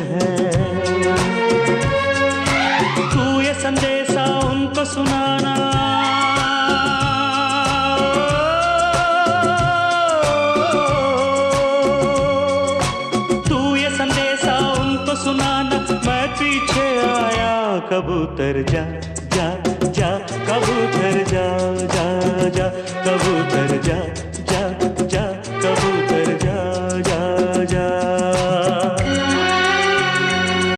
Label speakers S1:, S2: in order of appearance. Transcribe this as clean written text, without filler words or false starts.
S1: है। तू ये संदेशा उनको सुनाना, तू ये संदेशा उनको सुनाना, मैं पीछे आया। कबूतर जा जा जा, कबूतर जा जा जा, कबूतर जा